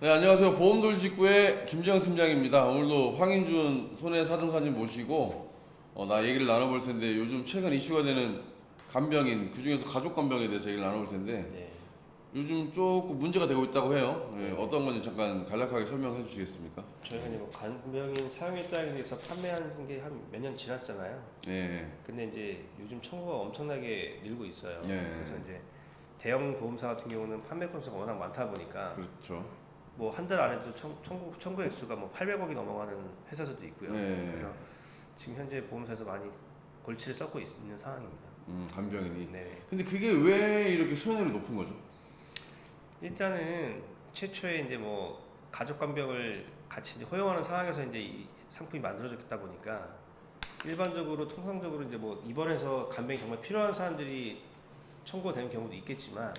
네, 안녕하세요. 보험돌직구의 김재영 팀장입니다. 오늘도 황인준 손해사정사님 모시고 나 얘기를 나눠볼 텐데, 요즘 최근 이슈가 되는 간병인, 그중에서 가족 간병에 대해서 얘기를 나눠볼 텐데, 네. 요즘 조금 문제가 되고 있다고 해요. 네, 네. 어떤 건지 잠깐 간략하게 설명해 주시겠습니까? 저희가 이제 뭐 간병인 사용일자에 대해서 판매하는 게 한 몇 년 지났잖아요. 네. 근데 이제 요즘 청구가 엄청나게 늘고 있어요. 네. 그래서 이제 대형 보험사 같은 경우는 판매 건수가 워낙 많다 보니까 그렇죠. 뭐 한 달 안에도 청구 액수가 뭐 800억이 넘어가는 회사들도 있고요. 네. 그래서 지금 현재 보험사에서 많이 골치를 썩고 있는 상황입니다. 간병인이. 네. 근데 그게 왜 이렇게 수요율이 높은 거죠? 일단은 최초에 이제 뭐 가족 간병을 같이 이제 허용하는 상황에서 이제 이 상품이 만들어졌다 보니까 일반적으로 통상적으로 이제 뭐 입원해서 간병이 정말 필요한 사람들이 청구가 되는 경우도 있겠지만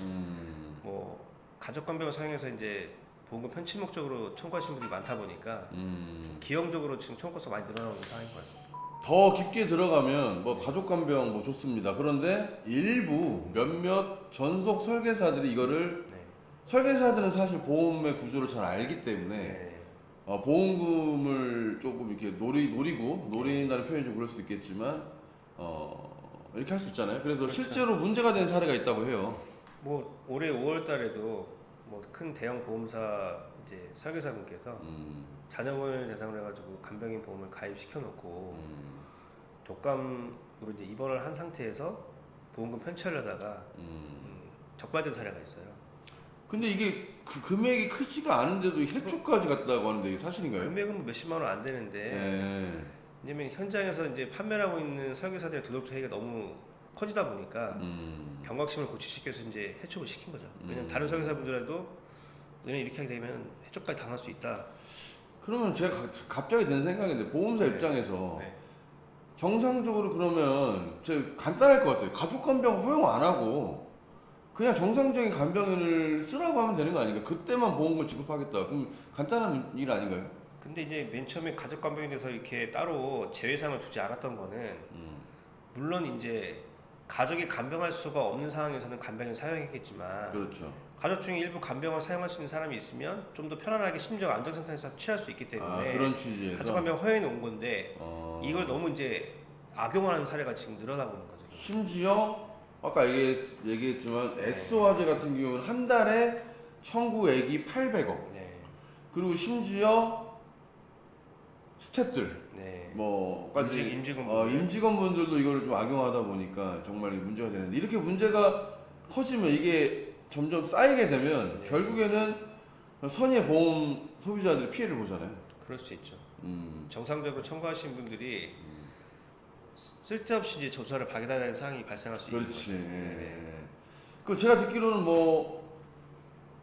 뭐 가족 간병을 사용해서 이제 보험금 편취 목적으로 청구하시는 분들이 많다 보니까 좀 기형적으로 지금 청구가 많이 늘어나는 상황인 것 같습니다. 더 깊게 들어가면 뭐 가족 간병 뭐 좋습니다. 그런데 일부 몇몇 전속 설계사들이 이거를, 네. 설계사들은 사실 보험의 구조를 잘 알기 때문에 네. 보험금을 조금 이렇게 노린다는 표현이 좀 그럴 수 있겠지만 이렇게 할 수 있잖아요. 그래서 그렇죠. 실제로 문제가 된 사례가 있다고 해요. 뭐 올해 5월달에도 뭐 큰 대형 보험사 이제 설계사분께서 자녀를 대상으로 해가지고 간병인 보험을 가입시켜 놓고 독감으로 이제 입원을 한 상태에서 보험금 편취하려다가 적발된 사례가 있어요. 근데 이게 그 금액이 크지가 않은데도 해초까지 갔다고 하는데 이게 사실인가요? 금액은 뭐 몇십만 원 안 되는데 네. 왜냐면 현장에서 이제 판매를 하고 있는 설계사들의 도덕적 해이가 너무 커지다 보니까 경각심을 고취시켜서 이제 해촉을 시킨 거죠. 왜냐면 다른 설계사분들도 너네 이렇게 하게 되면 해촉까지 당할 수 있다. 그러면 제가 갑자기 든 생각인데, 보험사 네. 입장에서 네. 정상적으로 그러면 간단할 것 같아요. 가족 간병 허용 안 하고 그냥 정상적인 간병인을 쓰라고 하면 되는 거 아닌가? 그때만 보험금 지급하겠다. 그럼 간단한 일 아닌가요? 근데 이제 맨 처음에 가족 간병에 대해서 이렇게 따로 제외상을 두지 않았던 거는 물론 이제 가족이 간병할 수가 없는 상황에서는 간병을 사용했겠지만 그렇죠. 가족 중에 일부 간병을 사용할 수 있는 사람이 있으면 좀 더 편안하게 심리적 안정 상태에서 취할 수 있기 때문에 그런 취지에서 가족 간병 허용해 놓은 건데 이걸 너무 이제 악용하는 사례가 지금 늘어나고 있는 거죠. 심지어 아까 얘기했지만 S화재 같은 경우는 한 달에 청구액이 800억. 네. 그리고 심지어 스태프들 네. 뭐까지 임직원분들. 임직원분들도 이거를 좀 악용하다 보니까 정말 문제가 되는데, 이렇게 문제가 커지면 이게 점점 쌓이게 되면 네. 결국에는 선의의 보험 소비자들이 피해를 보잖아요. 그럴 수 있죠. 정상적으로 청구하신 분들이 쓸데없이 이제 조사를 받아야 상황이 발생할 수 있는 거죠. 그렇지. 네. 그 제가 듣기로는 뭐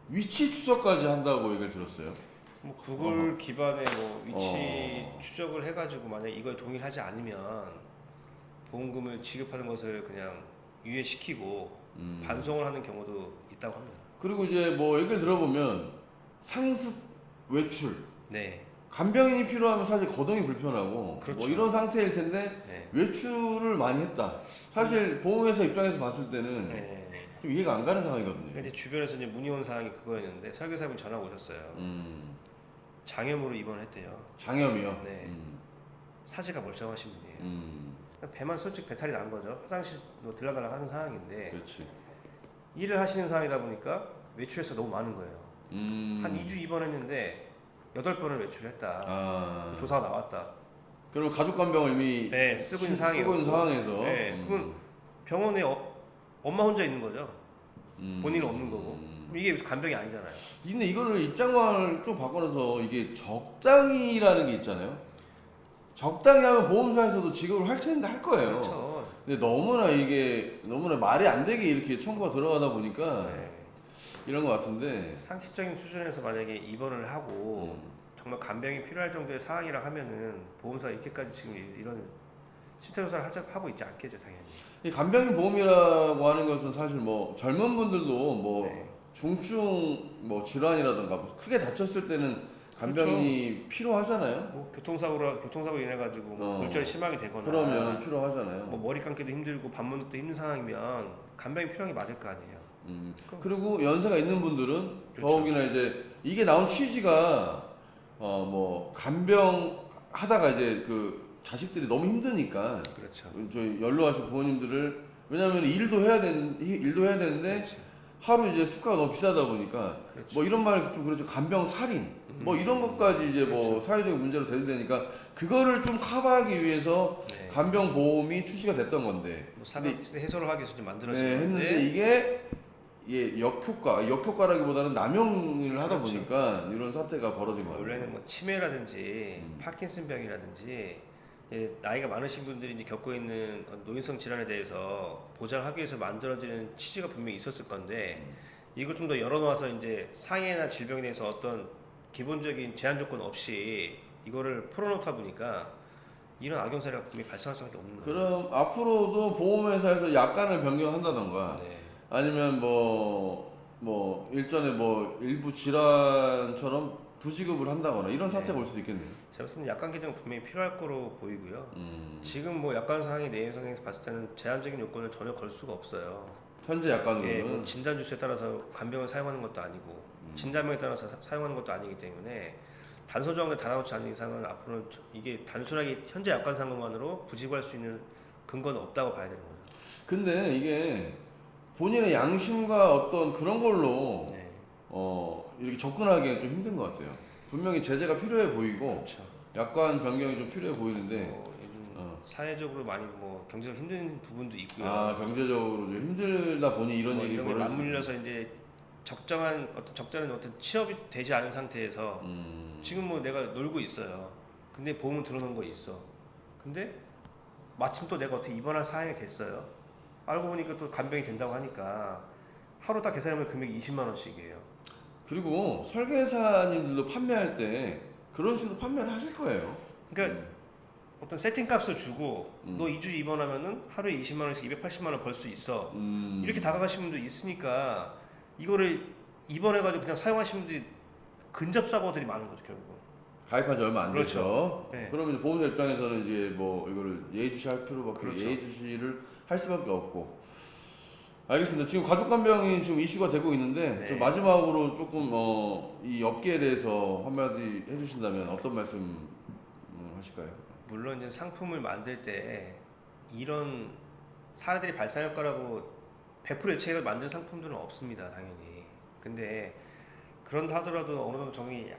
위치 추적까지 한다고 얘기를 들었어요. 뭐 구글 기반의 뭐 위치 추적을 해가지고 만약 이걸 동일하지 않으면 보험금을 지급하는 것을 그냥 유예시키고 반송을 하는 경우도 있다고 합니다. 그리고 이제 뭐 얘기를 들어보면 상습 외출, 네. 간병인이 필요하면 사실 거동이 불편하고 그렇죠. 뭐 이런 상태일 텐데 네. 외출을 많이 했다. 사실 보험회사 입장에서 봤을 때는 네. 좀 이해가 안 가는 상황이거든요. 근데 주변에서 이제 문의 온 사항이 그거였는데 설계사분 전화 오셨어요. 장염으로 입원을 했대요. 장염이요. 네. 사지가 멀쩡하신 분이에요. 배만 솔직히 배탈이 난 거죠. 화장실로 들락날락 하는 상황인데 그렇지. 일을 하시는 상황이다 보니까 외출해서 너무 많은 거예요. 한 2주 입원했는데 8번을 외출했다. 조사가 나왔다. 그럼 가족 간병을 이미 네, 쓰고 있는 상황에서. 네, 그럼 병원에 엄마 혼자 있는 거죠. 본인은 없는 거고. 그럼 이게 간병이 아니잖아요. 근데 이거를 입장을 좀 바꿔서 이게 적당히라는 게 있잖아요. 적당히 하면 보험사에서도 지급을 할 텐데 할 거예요. 그렇죠. 근데 너무나 말이 안 되게 이렇게 청구가 들어가다 보니까 네. 이런 것 같은데. 상식적인 수준에서 만약에 입원을 하고 정말 간병이 필요할 정도의 상황이라 하면은 보험사 이렇게까지 지금 이런 실태 조사를 하고 있지 않겠죠, 당연히. 이 간병인 보험이라고 하는 것은 사실 뭐 젊은 분들도 뭐 네. 중증 뭐 질환이라든가 뭐 크게 다쳤을 때는 간병인이 필요하잖아요. 뭐 교통사고 인해 가지고 골절이 심하게 되거나 그러면 필요하잖아요. 뭐 머리 감기도 힘들고 밥 먹기도 힘든 상황이면 간병이 필요한 게 맞을 거 아니에요. 그리고 연세가 있는 분들은 그렇죠. 더욱이나 이제 이게 나온 취지가 뭐 간병 하다가 이제 그 자식들이 너무 힘드니까 그렇죠. 저희 연로하신 부모님들을 왜냐하면 일도 해야 되는데 그렇죠. 하루 이제 수가가 너무 비싸다 보니까 그렇죠. 뭐 이런 말 좀 그렇죠. 간병 살인 뭐 이런 것까지 이제 뭐 그렇죠. 사회적인 문제로 대두되니까 그거를 좀 커버하기 위해서 네. 간병 보험이 출시가 됐던 건데 뭐 사각 해소를 하기 위해서 좀 만들어진 네, 건데 했는데 이게 역효과라기보다는 남용을 하다 그렇죠. 보니까 이런 사태가 벌어진 거예요. 원래는 뭐 치매라든지 파킨슨병이라든지 나이가 많으신 분들이 이제 겪고 있는 노인성 질환에 대해서 보장하기 위해서 만들어지는 취지가 분명히 있었을 건데 이걸 좀 더 열어놓아서 이제 상해나 질병에 대해서 어떤 기본적인 제한 조건 없이 이거를 풀어놓다 보니까 이런 악용 사례가 분명히 발생할 수밖에 없는 거예요. 그럼 앞으로도 보험회사에서 약관을 변경한다던가 네. 아니면 뭐 일전에 뭐 일부 질환처럼 부지급을 한다거나 이런 사태가 네. 올 수도 있겠네요. 제가 봤을 때는 약관 개정은 분명히 필요할 거로 보이고요. 지금 뭐 약관 사항의 내용상에서 봤을 때는 제한적인 요건을 전혀 걸 수가 없어요. 현재 약관으로는 예, 뭐 진단 주수에 따라서 간병을 사용하는 것도 아니고 진단명에 따라서 사용하는 것도 아니기 때문에 단서 조항을 달아놓지 않는 이상은 앞으로는 이게 단순하게 현재 약관상으로만으로 부지구할 수 있는 근거는 없다고 봐야 되는 거죠. 근데 이게 본인의 양심과 어떤 그런 걸로 네. 이렇게 접근하기는 좀 힘든 것 같아요. 분명히 제재가 필요해 보이고 그렇죠. 약관 변경이 좀 필요해 보이는데 요즘 사회적으로 많이 뭐 경제가 힘든 부분도 있고요. 경제적으로 좀 힘들다 보니 이런 뭐 일이 이런 게 벌어질 수 맞물려서 이제 적정한 취업이 되지 않은 상태에서 지금 뭐 내가 놀고 있어요. 근데 보험을 들어놓은 거 있어. 근데 마침 또 내가 어떻게 입원할 상황이 됐어요. 알고 보니까 또 간병이 된다고 하니까 하루 딱 계산하면 금액이 20만 원씩이에요. 그리고 설계사님들도 판매할 때 그런 식으로 판매를 하실 거예요. 그러니까 어떤 세팅값을 주고 너 2주 입원하면은 하루에 20만 원씩 280만 원 벌 수 있어. 이렇게 다가가시는 분도 있으니까 이거를 입원해가지고 그냥 사용하시는 분들이 근접 사고들이 많은 거죠 결국. 가입한 지 얼마 안 그렇죠. 됐죠. 네. 그러면 이제 보험사 입장에서는 이제 뭐 이거를 예의주시할 필요밖에 그렇죠. 예의주시를 할 수밖에 없고. 알겠습니다. 지금 가족간병이 지금 이슈가 되고 있는데 네. 좀 마지막으로 조금 이 업계에 대해서 한마디 해주신다면 어떤 말씀 하실까요? 물론 이제 상품을 만들 때 이런 사례들이 발생할 거라고 100% 예측을 만든 상품들은 없습니다, 당연히. 근데 그런다 하더라도 어느 정도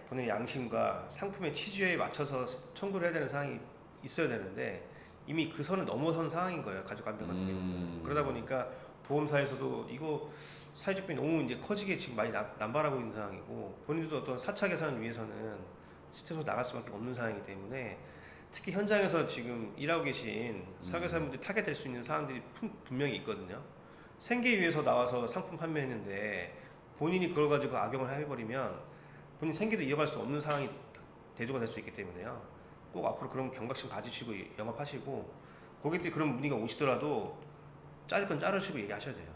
본인의 양심과 상품의 취지에 맞춰서 청구를 해야 되는 상황이 있어야 되는데 이미 그 선을 넘어선 상황인 거예요, 가족 간병 같은 경우는. 그러다 보니까 보험사에서도 이거 사회적 비용이 너무 이제 커지게 지금 많이 남발하고 있는 상황이고 본인들도 어떤 사차 계산을 위해서는 시스템에서 나갈 수밖에 없는 상황이기 때문에 특히 현장에서 지금 일하고 계신 설계사분들이 타겟될 수 있는 사람들이 분명히 있거든요. 생계 위해서 나와서 상품 판매했는데 본인이 그걸 가지고 악용을 해버리면 본인 생계도 이어갈 수 없는 상황이 대두가 될 수 있기 때문에요. 꼭 앞으로 그런 경각심 가지시고 영업하시고 고객들이 그런 문의가 오시더라도 자를 건 자르시고 얘기하셔야 돼요.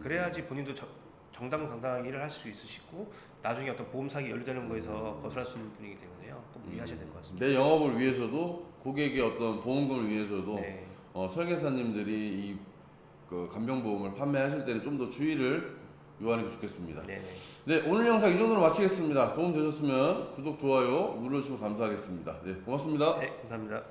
그래야지 본인도 정당당당하게 일을 할 수 있으시고 나중에 어떤 보험 사기 연루되는 거에서 벗어날 수 있는 분이기 때문에요. 꼭 유의하셔야 될 것 같습니다. 내 영업을 위해서도 고객의 어떤 보험금을 위해서도 네. 설계사님들이 그 간병보험을 판매하실 때는 좀 더 주의를 요하는 게 좋겠습니다. 네. 네, 오늘 영상 이 정도로 마치겠습니다. 도움 되셨으면 구독, 좋아요 눌러주시면 감사하겠습니다. 네, 고맙습니다. 네, 감사합니다.